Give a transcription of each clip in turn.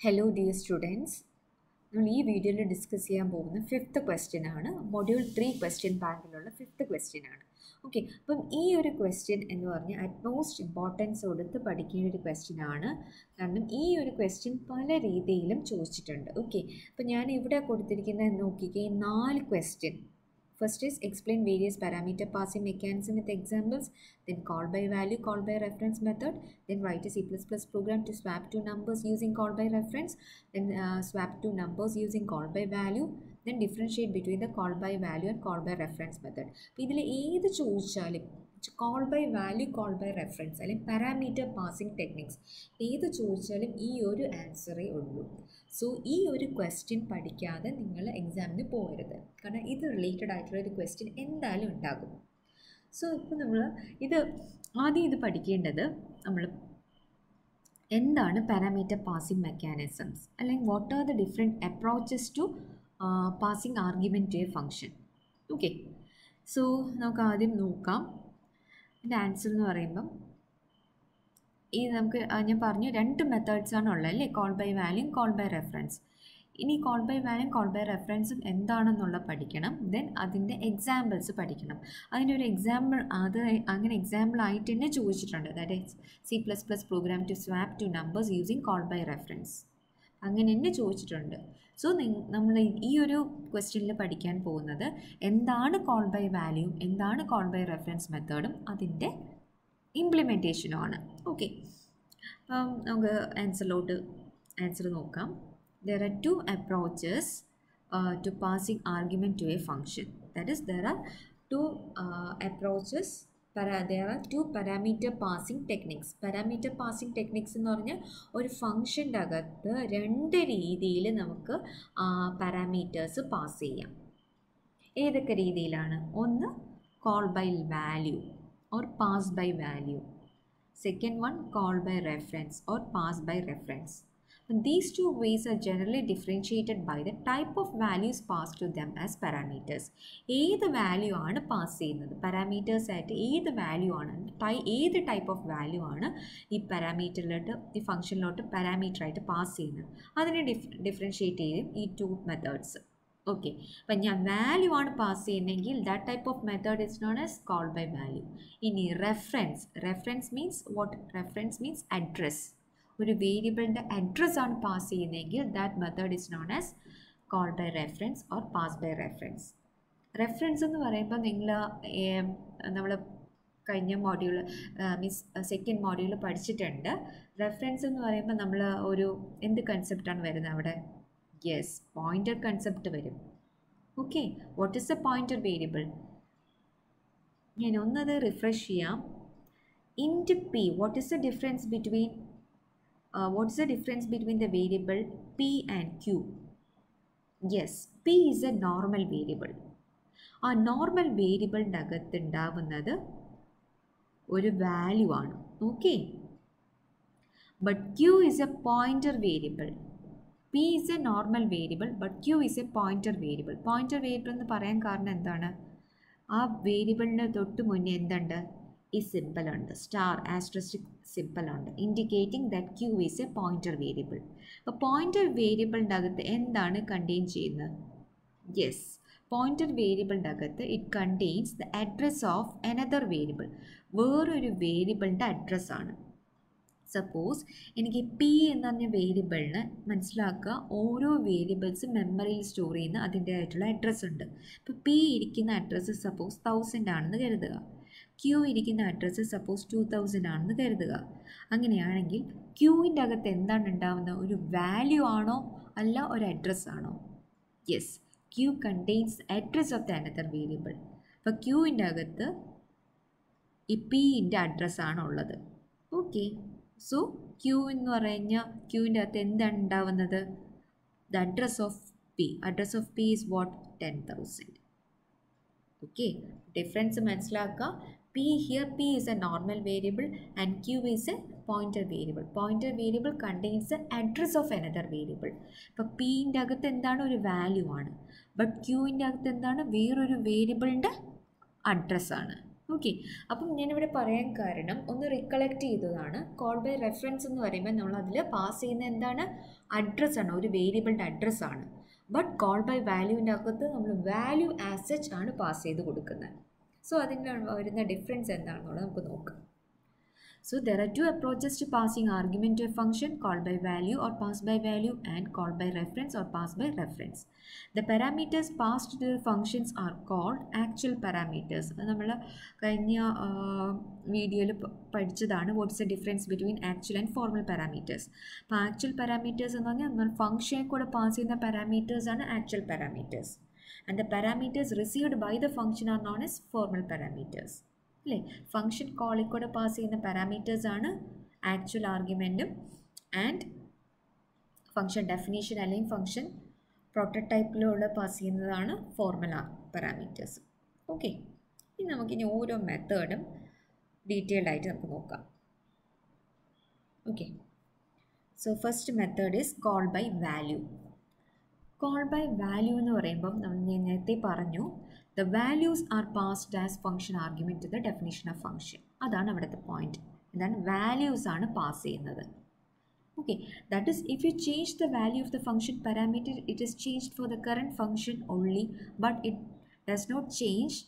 Hello dear students. നമ്മൾ ഈ വീഡിയോയിൽ ഡിസ്കസ് ചെയ്യാൻ പോകുന്ന ഫിഫ്ത്ത് ക്വസ്റ്റ്യൻ ആണ്. മൊഡ്യൂൾ 3 ക്വസ്റ്റ്യൻ ബാങ്കിലുള്ള ഫിഫ്ത്ത് ക്വസ്റ്റ്യൻ ആണ്. ഓക്കെ, അപ്പം ഈ ഒരു ക്വസ്റ്റ്യൻ എന്ന് പറഞ്ഞാൽ അറ്റ്മോസ്റ്റ് ഇമ്പോർട്ടൻസ് കൊടുത്ത് പഠിക്കേണ്ട ഒരു ക്വസ്റ്റ്യൻ ആണ്. കാരണം ഈ ഒരു ക്വസ്റ്റ്യൻ പല രീതിയിലും ചോദിച്ചിട്ടുണ്ട്. ഓക്കെ, അപ്പം ഞാൻ ഇവിടെ കൊടുത്തിരിക്കുന്നത് നോക്കിക്കേ, 4 question. First is explain various parameter passing mechanism with examples, then call by value, call by reference method, then write a C++ program to swap two numbers using call by reference, then swap two numbers using call by value, then differentiate between the call by value and call by reference method. അപ്പോൾ ഇതിൽ ഏത് ചോദിച്ചാലും call by value, call by reference അല്ലെങ്കിൽ parameter passing techniques ഏത് ചോദിച്ചാലും ഈ ഒരു ആൻസറേ ഉള്ളൂ. സോ ഈ ഒരു ക്വസ്റ്റ്യൻ പഠിക്കാതെ നിങ്ങൾ എക്സാമിന് പോകരുത്, കാരണം ഇത് റിലേറ്റഡ് ആയിട്ടുള്ള ഒരു ക്വസ്റ്റ്യൻ എന്തായാലും ഉണ്ടാകും. സോ ഇപ്പോൾ നമ്മൾ ആദ്യം ഇത് പഠിക്കേണ്ടത് നമ്മൾ എന്താണ് പാരാമീറ്റർ പാസിംഗ് മെക്കാനിസംസ്, അല്ലെങ്കിൽ what are the different approaches to passing argument to a function. Okay, so നമുക്ക് ആദ്യം നോക്കാം. എൻ്റെ ആൻസർ എന്ന് പറയുമ്പം ഈ നമുക്ക് ഞാൻ പറഞ്ഞു 2 മെത്തേഡ്സാണ് ഉള്ളത് അല്ലേ, call by value call by reference. ഇനി call by value call by റെഫറൻസും എന്താണെന്നുള്ള പഠിക്കണം. ദെൻ അതിൻ്റെ എക്സാമ്പിൾസ് പഠിക്കണം. അതിൻ്റെ ഒരു എക്സാമ്പിൾ അങ്ങനെ എക്സാമ്പിൾ ആയിട്ട് തന്നെ ചോദിച്ചിട്ടുണ്ട്. That is C++ program to swap two numbers using call by reference, അങ്ങനെ തന്നെ ചോദിച്ചിട്ടുണ്ട്. സോ നമ്മൾ ഈ ഒരു ക്വസ്റ്റ്യനിൽ പഠിക്കാൻ പോകുന്നത് എന്താണ് കോൾ ബൈ വാല്യൂം, എന്താണ് കോൾ ബൈ റെഫറൻസ് മെത്തേഡും അതിൻ്റെ ഇംപ്ലിമെൻറ്റേഷനുമാണ്. ഓക്കെ, അപ്പം നമുക്ക് ആൻസർ നോക്കാം. There are 2 approaches to passing argument to a function. That is, there are 2 approaches. There are 2 parameter passing techniques. Parameter passing techniques എന്ന് പറഞ്ഞാൽ ഒരു ഫംഗ്ഷൻ്റെ അകത്ത് 2 രീതിയിൽ നമുക്ക് പാരാമീറ്റേഴ്സ് പാസ് ചെയ്യാം. ഏതൊക്കെ രീതിയിലാണ്? ഒന്ന് call by value or pass by value. Second one, call by reference or pass by reference. And these 2 ways are generally differentiated by the type of values passed to them as parameters. ഏത് value ആണ് pass ചെയ്യുന്നത്, parameters ആയിട്ട് ഏത് value ആണ്, ഏത് type of value ആണ് ഈ പാരാമീറ്ററിലോട്ട് ഈ ഫംഗ്ഷനിലോട്ട് പാരാമീറ്ററായിട്ട് പാസ് ചെയ്യുന്നത്, അതിനെ ഡിഫറൻഷിയേറ്റ് ചെയ്യും ഈ 2 മെത്തേഡ്സ്. ഓക്കെ, അപ്പം ഞാൻ വാല്യൂ ആണ് പാസ് ചെയ്യുന്നതെങ്കിൽ that type of method is known as call by value. ഇനി reference means what? Reference means address. ഒരു വേരിയബിളിൻ്റെ അഡ്രസ്സാണ് പാസ് ചെയ്യുന്നതെങ്കിൽ that method is known as call by reference or pass by reference. Reference എന്ന് പറയുമ്പോൾ നമ്മൾ കഴിഞ്ഞ മോഡ്യൂൾ സെക്കൻഡ് മോഡ്യൂൾ പഠിച്ചിട്ടുണ്ട്. റെഫറൻസ് എന്ന് പറയുമ്പോൾ നമ്മൾ ഒരു എന്ത് കൺസെപ്റ്റാണ് വരുന്നത് അവിടെ? യെസ്, പോയിൻ്റർ കൺസെപ്റ്റ് വരും. Okay, what is a pointer variable? ഞാൻ ഒന്നത് റിഫ്രഷ് ചെയ്യാം. ഇൻറ്റ് P, what is the difference between the variable p and q? Yes, p is a normal variable. ആ നോർമൽ വേരിയബിളിൻ്റെ അകത്ത് ഉണ്ടാവുന്നത് ഒരു വാല്യൂ ആണ്. Okay, but q is a pointer variable. p is a normal variable but q is a pointer variable. Pointer variable എന്ന് പറയാൻ കാരണം എന്താണ്? ആ വേരിയബിളിന് തൊട്ട് മുന്നേ എന്തുണ്ട്? ഈ സിമ്പിൾ ഉണ്ട്, സ്റ്റാർ ആസ്ട്രിസ്റ്റിക് സിമ്പിൾ ഉണ്ട്, indicating that q is a pointer variable. അപ്പോൾ പോയിൻ്റർ വേരിയബിളിൻ്റെ അകത്ത് എന്താണ് കണ്ടെയ്ൻ ചെയ്യുന്നത്? യെസ്, പോയിൻ്റർ വേരിയബിളിൻ്റെ അകത്ത് it contains the address of another variable. വേറൊരു വേരിയബിളിൻ്റെ അഡ്രസ്സാണ്. സപ്പോസ് എനിക്ക് പി എന്ന് പറഞ്ഞ വേരിയബിളിന് മനസ്സിലാക്കുക, ഓരോ വേരിയബിൾസും മെമ്മറിയിൽ സ്റ്റോർ ചെയ്യുന്ന അതിൻ്റെതായിട്ടുള്ള അഡ്രസ്സ് ഉണ്ട്. ഇപ്പോൾ പി ഇരിക്കുന്ന അഡ്രസ്സ് സപ്പോസ് 1000 ആണെന്ന് കരുതുക, ക്യൂ ഇരിക്കുന്ന അഡ്രസ്സ് സപ്പോസ് 2000 ആണെന്ന് കരുതുക. അങ്ങനെയാണെങ്കിൽ ക്യൂവിൻ്റെ അകത്ത് എന്താണ് ഉണ്ടാവുന്നത്? ഒരു വാല്യൂ ആണോ അല്ല ഒരു അഡ്രസ്സ് ആണോ? Yes, Q contains address of the another variable. അപ്പോൾ ക്യൂവിൻ്റെ അകത്ത് ഈ പിൻ്റെ അഡ്രസ്സാണ് ഉള്ളത്. ഓക്കെ, സോ ക്യൂ എന്ന് പറഞ്ഞാൽ ക്യൂവിൻ്റെ അകത്ത് എന്താണ് ഉണ്ടാവുന്നത്? The address of P. Address of P is what? 10,000. Okay, difference മനസ്സിലാക്കുക. P is a normal variable and Q is a pointer variable. Pointer variable contains a address of another variable. ഇപ്പോൾ പിൻ്റെ അകത്ത് എന്താണ്? ഒരു വാല്യൂ ആണ്. But ക്യൂവിൻ്റെ അകത്ത് എന്താണ്? വേറൊരു വേരിയബിളിൻ്റെ അഡ്രസ്സാണ്. ഓക്കെ, അപ്പം ഞാനിവിടെ പറയാൻ കാരണം ഒന്ന് റിക്കളക്ട് ചെയ്തതാണ്. കോൾ ബൈ റെഫറൻസ് എന്ന് പറയുമ്പോൾ നമ്മൾ അതിൽ പാസ് ചെയ്യുന്ന എന്താണ്, അഡ്രസ്സാണ്, ഒരു വേരിയബിളിൻ്റെ അഡ്രസ്സാണ്. ബട്ട് കോൾ ബൈ വാല്യൂവിൻ്റെ അകത്ത് നമ്മൾ വാല്യൂ ആസ് സച്ച് ആണ് പാസ് ചെയ്ത് കൊടുക്കുന്നത്. സോ അതിന് വരുന്ന ഡിഫറൻസ് എന്താണെന്നുള്ളത് നമുക്ക് നോക്കാം. So there are two approaches to passing argument to a function: call by value or pass by value, and call by reference or pass by reference. The parameters passed to the functions are called actual parameters. നമ്മൾ കഴിഞ്ഞ വീഡിയോയിൽ പഠിച്ചതാണ് what's the difference between actual and formal parameters. അപ്പോൾ actual parameters എന്ന് പറഞ്ഞാൽ നമ്മൾ ഫംഗ്ഷനെ കൂടെ പാസ് ചെയ്യുന്ന പാരാമീറ്റേഴ്സാണ് actual parameters. And the parameters received by the function are known as formal parameters. അല്ലേ, ഫംഗ്ഷൻ കോളിൽ കൂടെ പാസ് ചെയ്യുന്ന പാരാമീറ്റേഴ്സാണ് ആക്ച്വൽ ആർഗ്യുമെൻറ്റും, ആൻഡ് ഫംഗ്ഷൻ ഡെഫിനീഷൻ അല്ലെങ്കിൽ ഫംഗ്ഷൻ പ്രോട്ടോടൈപ്പിലൂടെ പാസ് ചെയ്യുന്നതാണ് ഫോർമൽ പാരാമീറ്റേഴ്സ്. ഓക്കെ, ഇനി നമുക്കിനി ഓരോ മെത്തേഡും ഡീറ്റെയിൽഡ് ആയിട്ട് നമുക്ക് നോക്കാം. Okay, so first method is call by value. Call by value എന്ന് പറയുമ്പം നമ്മൾ നേരത്തെ പറഞ്ഞു, the values are passed as function argument to the definition of function. അതാണ് അവിടുത്തെ പോയിന്റ്. എന്താണ്, വാല്യൂസ് ആണ് പാസ് ചെയ്യുന്നത്. Okay, that is if you change the value of the function parameter it is changed for the current function only, but it does not change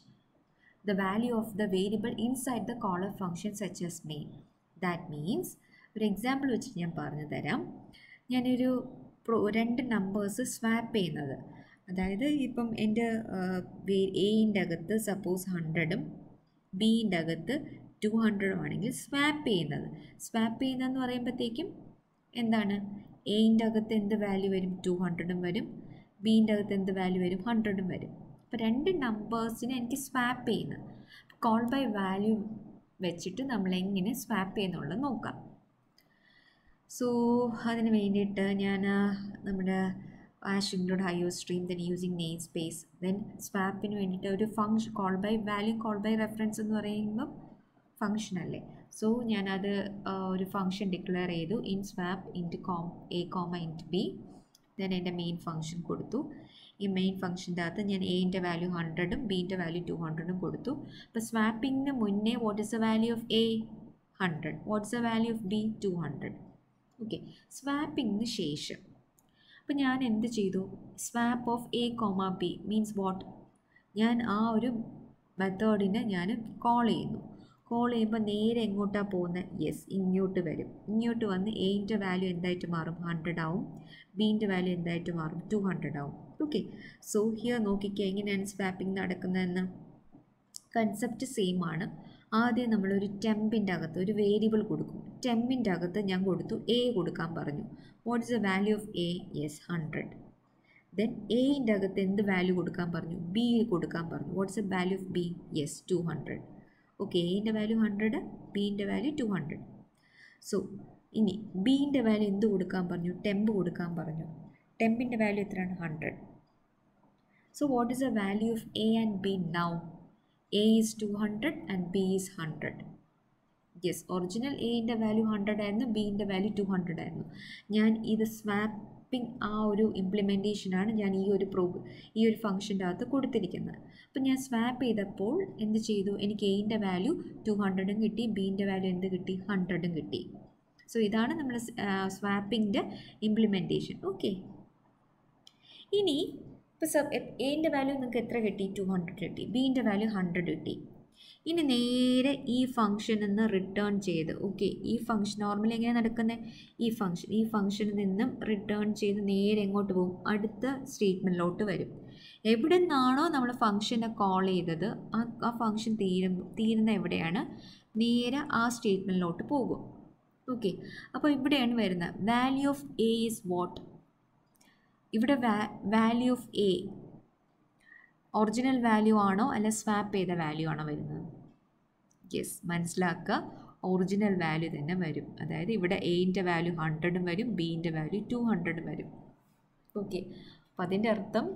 the value of the variable inside the caller function such as main. That means, ഒരു example വെച്ചിട്ട് ഞാൻ പറഞ്ഞു തരാം. ഞാനൊരു രണ്ട് numbers swap ചെയ്യുന്നത്, അതായത് ഇപ്പം എൻ്റെ എയിൻ്റെ അകത്ത് സപ്പോസ് 100ഉം ബിൻ്റെ അകത്ത് 200ഉം ആണെങ്കിൽ സ്വാപ്പ് ചെയ്യുന്നതെന്ന് പറയുമ്പോഴത്തേക്കും എന്താണ്, എയിൻ്റെ അകത്ത് എന്ത് വാല്യൂ വരും, 200ഉം വരും, ബിൻ്റെ അകത്ത് എന്ത് വാല്യൂ വരും, 100ഉം വരും. അപ്പോൾ രണ്ട് നമ്പേഴ്സിനെ എനിക്ക് സ്വാപ്പ് ചെയ്യുന്നത്. കോൾ ബൈ വാല്യൂ വെച്ചിട്ട് നമ്മൾ എങ്ങനെ സ്വാപ്പ് ചെയ്യുന്നുള്ളത് നോക്കാം. സോ അതിന് വേണ്ടിയിട്ട് ഞാൻ നമ്മുടെ hash include IOStream, then using namespace, then swapന് വേണ്ടിയിട്ട് ഒരു function call by value call by reference എന്ന് പറയുമ്പം ഫംഗ്ഷൻ അല്ലേ. സോ ഞാനത് ഒരു ഫംഗ്ഷൻ ഡിക്ലെയർ ചെയ്തു, int swap int A comma int B. Then എൻ്റെ മെയിൻ ഫംഗ്ഷൻ കൊടുത്തു. ഈ മെയിൻ ഫംഗ്ഷൻ്റെ അകത്ത് ഞാൻ എയിൻ്റെ വാല്യൂ 100ഉം ബിൻ്റെ വാല്യൂ 200ഉം കൊടുത്തു. അപ്പോൾ സ്വാപ്പിങ്ങിന് മുന്നേ what is the value of A, 100. What is the value of B, 200. Okay, സ്വാപ്പിങ്ങിന് ശേഷം അപ്പോൾ ഞാൻ എന്ത് ചെയ്തു, swap of A comma B means what, ഞാൻ ആ ഒരു മെത്തേഡിനെ ഞാൻ കോൾ ചെയ്യുമ്പോൾ നേരെ എങ്ങോട്ടാണ് പോകുന്നത്, യെസ് ഇങ്ങോട്ട് വരും. ഇങ്ങോട്ട് വന്ന് എയിൻ്റെ വാല്യൂ എന്തായിട്ട് മാറും, 100 ആവും, ബിൻ്റെ വാല്യൂ എന്തായിട്ട് മാറും, 200 ആവും. ഓക്കെ, സോ ഹിയർ നോക്കിക്കുക എങ്ങനെയാണ് സ്വാപ്പിംഗ് നടക്കുന്നതെന്ന്. കൺസെപ്റ്റ് സെയിം ആണ്. ആദ്യം നമ്മളൊരു ടെമ്പിൻ്റെ അകത്ത് ഒരു വേരിയബിൾ കൊടുക്കും. ടെമ്പിൻ്റെ അകത്ത് ഞാൻ കൊടുത്തു എ കൊടുക്കാൻ പറഞ്ഞു. What is the value of A, yes 100. Then എയിൻ്റെ അകത്ത് എന്ത് വാല്യൂ കൊടുക്കാൻ പറഞ്ഞു, ബി കൊടുക്കാൻ പറഞ്ഞു. What is the value of B, yes 200. Okay, എയിൻ്റെ വാല്യൂ 100, ബിൻ്റെ വാല്യൂ 200. സോ ഇനി ബിൻ്റെ വാല്യൂ എന്ത് കൊടുക്കാൻ പറഞ്ഞു, ടെമ്പ് കൊടുക്കാൻ പറഞ്ഞു. ടെമ്പിൻ്റെ വാല്യൂ എത്രയാണ്, 100. So what is the value of A and B now, A is 200 and B is 100. Yes, original എയിൻ്റെ വാല്യൂ 100 ആയിരുന്നു, ബിൻ്റെ വാല്യൂ 200 ആയിരുന്നു. ഞാൻ ഇത് സ്വാപ്പിംഗ് ആ ഒരു ഇംപ്ലിമെൻറ്റേഷനാണ് ഞാൻ ഈ ഒരു ഫംഗ്ഷൻ്റെ അകത്ത് കൊടുത്തിരിക്കുന്നത്. അപ്പം ഞാൻ സ്വാപ്പ് ചെയ്തപ്പോൾ എന്ത് ചെയ്തു, എനിക്ക് എയിൻ്റെ വാല്യൂ 200ഉം കിട്ടി, ബിൻ്റെ വാല്യൂ എന്ത് കിട്ടി, 100ഉം കിട്ടി. സോ ഇതാണ് നമ്മൾ സ്വാപ്പിങ്ങിൻ്റെ ഇംപ്ലിമെൻറ്റേഷൻ. ഓക്കെ, ഇനി ഇപ്പോൾ എയിൻ്റെ വാല്യൂ നിങ്ങൾക്ക് എത്ര കിട്ടി, 200 കിട്ടി, ബിൻ്റെ വാല്യൂ 100 കിട്ടി. ഇനി നേരെ ഈ ഫംഗ്ഷനിൽ നിന്ന് റിട്ടേൺ ചെയ്ത്, ഓക്കെ, ഈ ഫംഗ്ഷൻ നോർമലി എങ്ങനെ നടക്കുന്നത്, ഈ ഫംഗ്ഷനിൽ നിന്നും റിട്ടേൺ ചെയ്ത് നേരെ എങ്ങോട്ട് പോകും, അടുത്ത സ്റ്റേറ്റ്മെൻറ്റിലോട്ട് വരും. എവിടെ നിന്നാണോ നമ്മൾ ഫംഗ്ഷനെ കോൾ ചെയ്തത് ആ ഫംഗ്ഷൻ തീരുന്ന എവിടെയാണ്, നേരെ ആ സ്റ്റേറ്റ്മെൻറ്റിലോട്ട് പോകും. ഓക്കെ, അപ്പോൾ ഇവിടെയാണ് വരുന്നത് value of A is what. ഇവിടെ value of A original value ആണോ അല്ല സ്വാപ്പ് ചെയ്ത വാല്യൂ ആണോ വരുന്നത്, യെസ് മനസ്സിലാക്കുക, ഒറിജിനൽ വാല്യൂ തന്നെ വരും. അതായത് ഇവിടെ എയിൻ്റെ വാല്യൂ 100ഉം വരും, ബിൻ്റെ വാല്യൂ 200ഉം വരും. ഓക്കെ, അപ്പോൾ അതിൻ്റെ അർത്ഥം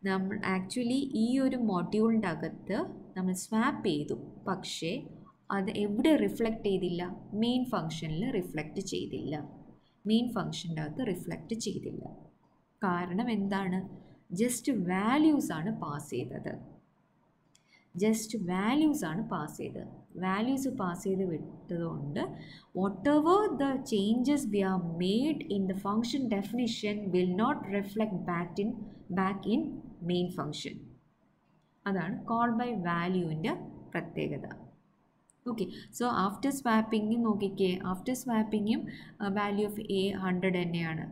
നമ്മൾ ആക്ച്വലി ഈ ഒരു മൊഡ്യൂളിൻ്റെ അകത്ത് നമ്മൾ സ്വാപ്പ് ചെയ്തു, പക്ഷേ അത് എവിടെ റിഫ്ലക്റ്റ് ചെയ്തില്ല, മെയിൻ ഫംഗ്ഷനിൽ റിഫ്ലക്റ്റ് ചെയ്തില്ല. മെയിൻ ഫംഗ്ഷൻ്റെ അകത്ത് റിഫ്ലക്റ്റ് ചെയ്തില്ല. കാരണം എന്താണ്, ജസ്റ്റ് വാല്യൂസാണ് പാസ് ചെയ്തത്. ജസ്റ്റ് വാല്യൂസ് ആണ് പാസ് ചെയ്തത്. വാല്യൂസ് പാസ് ചെയ്ത് വിട്ടതുകൊണ്ട് whatever the changes we are made in the function definition will not reflect back in main function. അതാണ് കോൾ ബൈ വാല്യൂവിൻ്റെ പ്രത്യേകത. ഓക്കെ, സോ ആഫ്റ്റർ സ്വാപ്പിങ്ങും നോക്കിക്കേ, ആഫ്റ്റർ സ്വാപ്പിങ്ങും വാല്യൂ ഓഫ് എ 100 തന്നെയാണ്,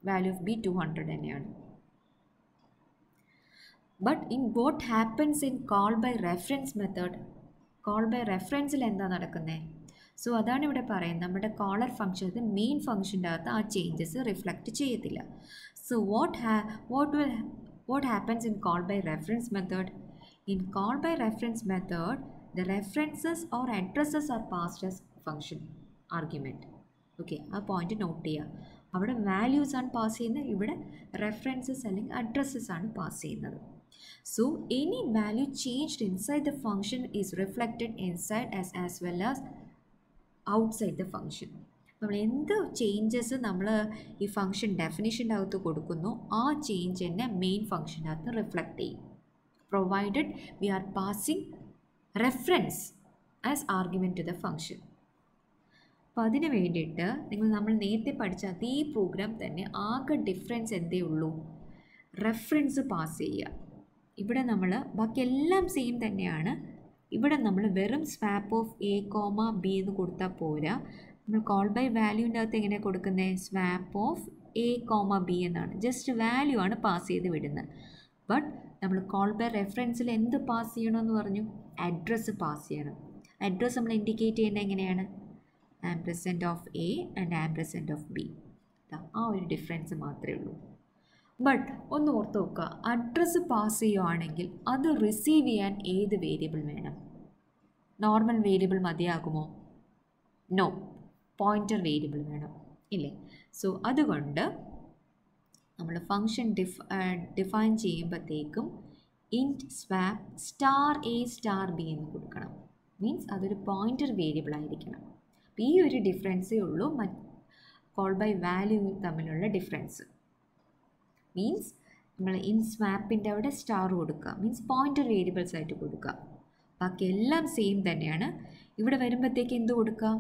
വാല്യൂ ഓഫ് ബി 200 തന്നെയാണ്. But in what happens in call by reference method, call by റെഫറൻസിൽ എന്താ നടക്കുന്നത്? സോ അതാണ് ഇവിടെ പറയുന്നത്, നമ്മുടെ കോളർ ഫംഗ്ഷൻ മെയിൻ ഫംഗ്ഷൻ്റെ അകത്ത് ആ ചേഞ്ചസ് റിഫ്ലക്റ്റ് ചെയ്യത്തില്ല. So what happens in call by reference method? In call by reference method, the references or addresses are passed as function argument. Okay, ആ പോയിന്റ് നോട്ട് ചെയ്യുക. അവിടെ വാല്യൂസ് ആണ് pass ചെയ്യുന്നത്, ഇവിടെ references അല്ലെങ്കിൽ അഡ്രസ്സസ് ആണ് pass ചെയ്യുന്നത്. So any value changed inside the function is reflected inside as well as outside the function. നമ്മൾ എന്ത് ചേഞ്ചസ് നമ്മൾ ഈ ഫംഗ്ഷൻ ഡെഫിനിഷൻ്റെ അകത്ത് കൊടുക്കുന്നു ആ ചേഞ്ച് തന്നെ മെയിൻ ഫംഗ്ഷൻ്റെ അകത്ത് റിഫ്ലക്റ്റ് ചെയ്യും, provided we are passing reference as argument to the function. അപ്പോൾ അതിന് വേണ്ടിയിട്ട് നമ്മൾ നേരത്തെ പഠിച്ച അതേ പ്രോഗ്രാം തന്നെ, ആകെ ഡിഫറൻസ് എന്തേ ഉള്ളൂ, റെഫറൻസ് പാസ് ചെയ്യുക. ഇവിടെ നമ്മൾ ബാക്കിയെല്ലാം സെയിം തന്നെയാണ്. ഇവിടെ നമ്മൾ വെറും swap of A comma B എന്ന് കൊടുത്താൽ പോരാ, നമ്മൾ കോൾ ബൈ വാല്യൂവിൻ്റെ അകത്ത് എങ്ങനെയാണ് കൊടുക്കുന്നത്, swap of A comma B എന്നാണ്, ജസ്റ്റ് വാല്യൂ ആണ് പാസ് ചെയ്ത് വിടുന്നത്. ബട്ട് നമ്മൾ കോൾ ബൈ റെഫറൻസിൽ എന്ത് പാസ് ചെയ്യണമെന്ന് പറഞ്ഞു, അഡ്രസ്സ് പാസ് ചെയ്യണം. അഡ്രസ്സ് നമ്മൾ ഇൻഡിക്കേറ്റ് ചെയ്യുന്നത് എങ്ങനെയാണ്, ampersand of A and ampersand of B. ആ ഒരു ഡിഫറൻസ് മാത്രമേ ഉള്ളൂ. ബട്ട് ഒന്ന് ഓർത്ത് നോക്കുക, അഡ്രസ്സ് പാസ് ചെയ്യുകയാണെങ്കിൽ അത് റിസീവ് ചെയ്യാൻ ഏത് വേരിയബിൾ വേണം? നോർമൽ വേരിയബിൾ മതിയാകുമോ? നോ, പോയിൻ്റർ വേരിയബിൾ വേണം, ഇല്ലേ? സോ അതുകൊണ്ട് നമ്മൾ ഫംഗ്ഷൻ ഡിഫൈൻ ചെയ്യുമ്പോഴത്തേക്കും int swap star A star B എന്ന് കൊടുക്കണം. മീൻസ് അതൊരു പോയിൻ്റർ വേരിയബിൾ ആയിരിക്കണം. അപ്പോൾ ഈ ഒരു ഡിഫറൻസേ ഉള്ളൂ കോൾ ബൈ വാല്യൂ തമ്മിലുള്ള ഡിഫറൻസ്. മീൻസ് നമ്മൾ ഇൻ സ്വാപ്പിൻ്റെ അവിടെ സ്റ്റാർ കൊടുക്കുക, മീൻസ് പോയിൻ്റർ വേരിയബിൾസ് ആയിട്ട് കൊടുക്കുക. ബാക്കി എല്ലാം സെയിം തന്നെയാണ്. ഇവിടെ വരുമ്പോഴത്തേക്ക് എന്ത് കൊടുക്കുക,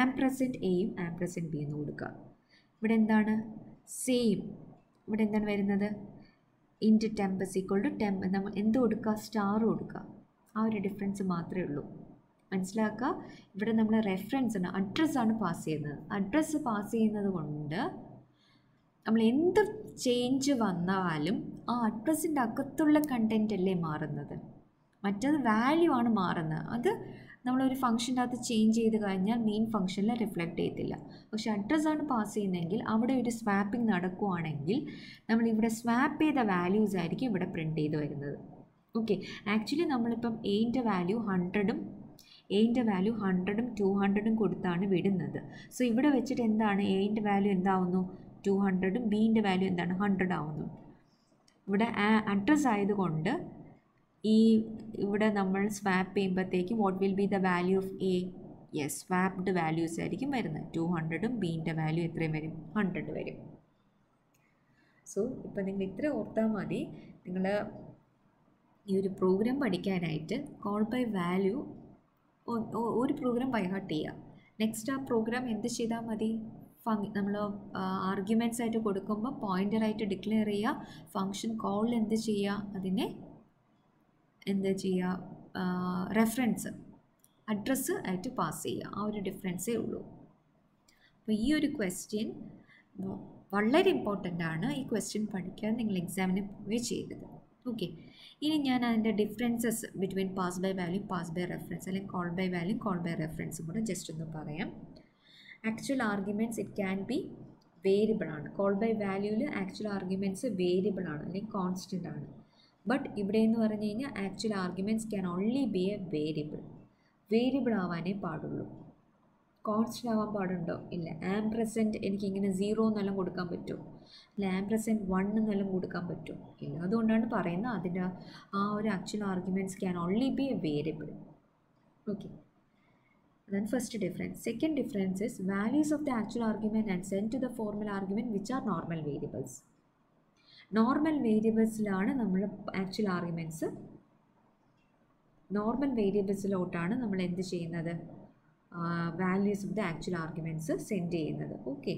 ആംപ്രസെൻറ്റ് എയും ആംപ്രസെൻറ്റ് ബി എന്ന് കൊടുക്കുക. ഇവിടെ എന്താണ് സെയിം, ഇവിടെ എന്താണ് വരുന്നത്, ഇൻറ്റ് ടെമ്പ് ഈക്വൽ ടു ടെമ്പ്, നമ്മൾ എന്ത് കൊടുക്കുക, സ്റ്റാർ കൊടുക്കുക. ആ ഒരു ഡിഫറൻസ് മാത്രമേ ഉള്ളൂ. മനസ്സിലാക്കുക, ഇവിടെ നമ്മൾ റെഫറൻസ് ആണ്, അഡ്രസ്സാണ് പാസ് ചെയ്യുന്നത്. അഡ്രസ്സ് പാസ് ചെയ്യുന്നത് കൊണ്ട് നമ്മൾ എന്ത് ചേഞ്ച് വന്നാലും ആ അഡ്രസ്സിൻ്റെ അകത്തുള്ള കണ്ടൻറ്റ് അല്ലേ മാറുന്നത്, മറ്റത് വാല്യൂ ആണ് മാറുന്നത്. അത് നമ്മളൊരു ഫംഗ്ഷൻ്റെ അകത്ത് ചേഞ്ച് ചെയ്ത് കഴിഞ്ഞാൽ മെയിൻ ഫംഗ്ഷനിൽ റിഫ്ലക്റ്റ് ചെയ്യത്തില്ല. പക്ഷേ അഡ്രസ്സാണ് പാസ് ചെയ്യുന്നതെങ്കിൽ അവിടെ ഒരു സ്വാപ്പിംഗ് നടക്കുകയാണെങ്കിൽ നമ്മളിവിടെ സ്വാപ്പ് ചെയ്ത വാല്യൂസ് ആയിരിക്കും ഇവിടെ പ്രിൻറ്റ് ചെയ്ത് വരുന്നത്. ഓക്കെ, ആക്ച്വലി നമ്മളിപ്പം എയിൻ്റെ വാല്യൂ 100ഉം 200ഉം കൊടുത്താണ് വിടുന്നത്. സോ ഇവിടെ വെച്ചിട്ട് എന്താണ്, എയിൻ്റെ വാല്യൂ എന്താവുന്നു 200ഉം ബീൻ്റെ വാല്യൂ എന്താണ് 100 ആവുന്നു. ഇവിടെ അഡ്രസ്സ് ആയതുകൊണ്ട് ഇവിടെ നമ്മൾ സ്വാപ്പ് ചെയ്യുമ്പോഴത്തേക്കും what will be the value of A, yes swapped values ആയിരിക്കും വരുന്നത്. 200ഉം ബീൻ്റെ വാല്യൂ എത്രയും വരും, 100 വരും. സോ ഇപ്പം നിങ്ങൾ ഇത്ര ഓർത്താൽ മതി. നിങ്ങൾ ഈ ഒരു പ്രോഗ്രാം പഠിക്കാനായിട്ട് കോൾ ബൈ വാല്യൂ ഒരു പ്രോഗ്രാം ബൈ ഹാർട്ട് ചെയ്യുക. നെക്സ്റ്റ് ആ പ്രോഗ്രാം എന്ത് ചെയ്താൽ മതി, നമ്മൾ ആർഗ്യുമെൻറ്റ്സ് ആയിട്ട് കൊടുക്കുമ്പോൾ പോയിൻ്ററായിട്ട് ഡിക്ലെയർ ചെയ്യുക, ഫങ്ഷൻ കോളിൽ എന്ത് ചെയ്യുക, അതിനെ എന്ത് ചെയ്യുക, റെഫറൻസ് അഡ്രസ്സ് ആയിട്ട് പാസ് ചെയ്യുക. ആ ഒരു ഡിഫറൻസേ ഉള്ളൂ. അപ്പോൾ ഈ ഒരു ക്വസ്റ്റ്യൻ വളരെ ഇമ്പോർട്ടൻ്റ് ആണ്. ഈ ക്വസ്റ്റ്യൻ പഠിക്കാൻ നിങ്ങൾ എക്സാമിന് പോവുകയും ചെയ്തത്. ഓക്കെ, ഇനി ഞാൻ അതിൻ്റെ differences between pass by value, pass by reference, അല്ലെങ്കിൽ call by value, call by റെഫറൻസും കൂടെ ജസ്റ്റ് ഒന്ന് പറയാം. Actual arguments it can be variable ആണ്. കോൾ ബൈ വാല്യൂവിൽ ആക്ച്വൽ ആർഗ്യുമെൻറ്റ്സ് വേരിയബിൾ ആണ് അല്ലെങ്കിൽ കോൺസ്റ്റൻ്റ് ആണ്. ബട്ട് ഇവിടെ എന്ന് പറഞ്ഞു കഴിഞ്ഞാൽ actual arguments can only be a variable ആവാനേ പാടുള്ളൂ. കോൺസ്റ്റൻ്റ് ആവാൻ പാടുണ്ടോ? ഇല്ല. ആംപ്രസെൻറ്റ് എനിക്കിങ്ങനെ 0 എന്നെല്ലാം കൊടുക്കാൻ പറ്റുമോ? അല്ല. ആംപ്രസെൻറ്റ് 1 എന്നെല്ലാം കൊടുക്കാൻ പറ്റുമോ? ഇല്ല. അതുകൊണ്ടാണ് പറയുന്നത് അതിൻ്റെ ആ ഒരു actual arguments can only be a variable. Okay, then first difference. Second difference is values of the actual argument and sent to the formal argument which are normal variables. Normal variables ലാണ് നമ്മൾ actual arguments normal വേരിയബിൾസിലോട്ടാണ് നമ്മൾ എന്ത് ചെയ്യുന്നത്, values of the actual arguments send ചെയ്യുന്നത്. Okay,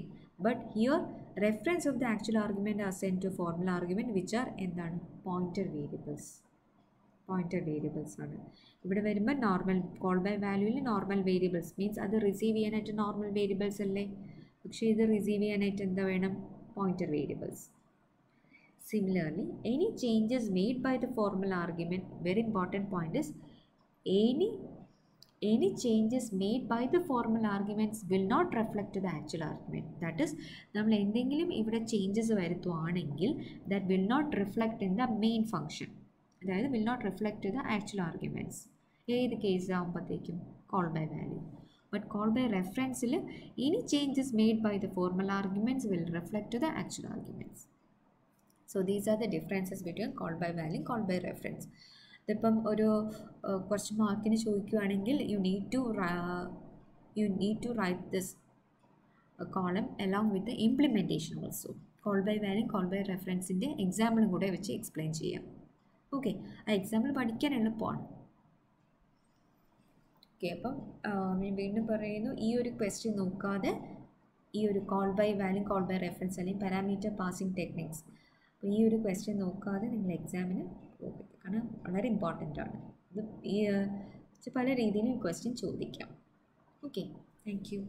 but here reference of the actual argument are send to formal argument which are എന്താണ്, pointer variables. Pointer variables ആണ്. ഇവിടെ വരുമ്പോൾ നോർമൽ കോൾ ബൈ വാല്യൂവിൽ normal variables means അത് receive ചെയ്യാനായിട്ട് normal variables അല്ലേ, പക്ഷേ ഇത് റിസീവ് ചെയ്യാനായിട്ട് എന്താ വേണം, pointer variables. Similarly, any changes made by the formal argument, very important point is any changes made by the formal arguments will not reflect to the actual argument. That is, നമ്മൾ എന്തെങ്കിലും ഇവിടെ changes വരുത്തുവാണെങ്കിൽ that will not reflect in the main function. അതായത് will not reflect to the actual arguments. ഏത് case ആകുമ്പോഴത്തേക്കും call by value. But call by reference, any changes made by the formal arguments will reflect to the actual arguments. So these are the differences between call by value and call by reference. ഇതിപ്പം ഒരു കുറച്ച് മാർക്കിന് ചോദിക്കുകയാണെങ്കിൽ you need to write this column along with the implementation also. Call by value, call by referenceൻ്റെ എക്സാമ്പിളും കൂടെ വെച്ച് explain ചെയ്യാം. Okay, ആ example പഠിക്കാൻ എളുപ്പമാണ്. ഓക്കെ, അപ്പം ഞാൻ വീണ്ടും പറയുന്നു, ഈ ഒരു ക്വസ്റ്റ്യൻ നോക്കാതെ ഈ ഒരു call by value, call by reference അല്ലെങ്കിൽ പാരാമീറ്റർ പാസിംഗ് ടെക്നിക്സ്, അപ്പോൾ ഈ ഒരു ക്വസ്റ്റ്യൻ നോക്കാതെ നിങ്ങൾ എക്സാമിന് പോകരുത്. കാരണം വളരെ ഇമ്പോർട്ടൻ്റ് ആണ് ഇത്. ഈ പല രീതിയിലും ക്വസ്റ്റ്യൻ ചോദിക്കാം. Okay, thank you.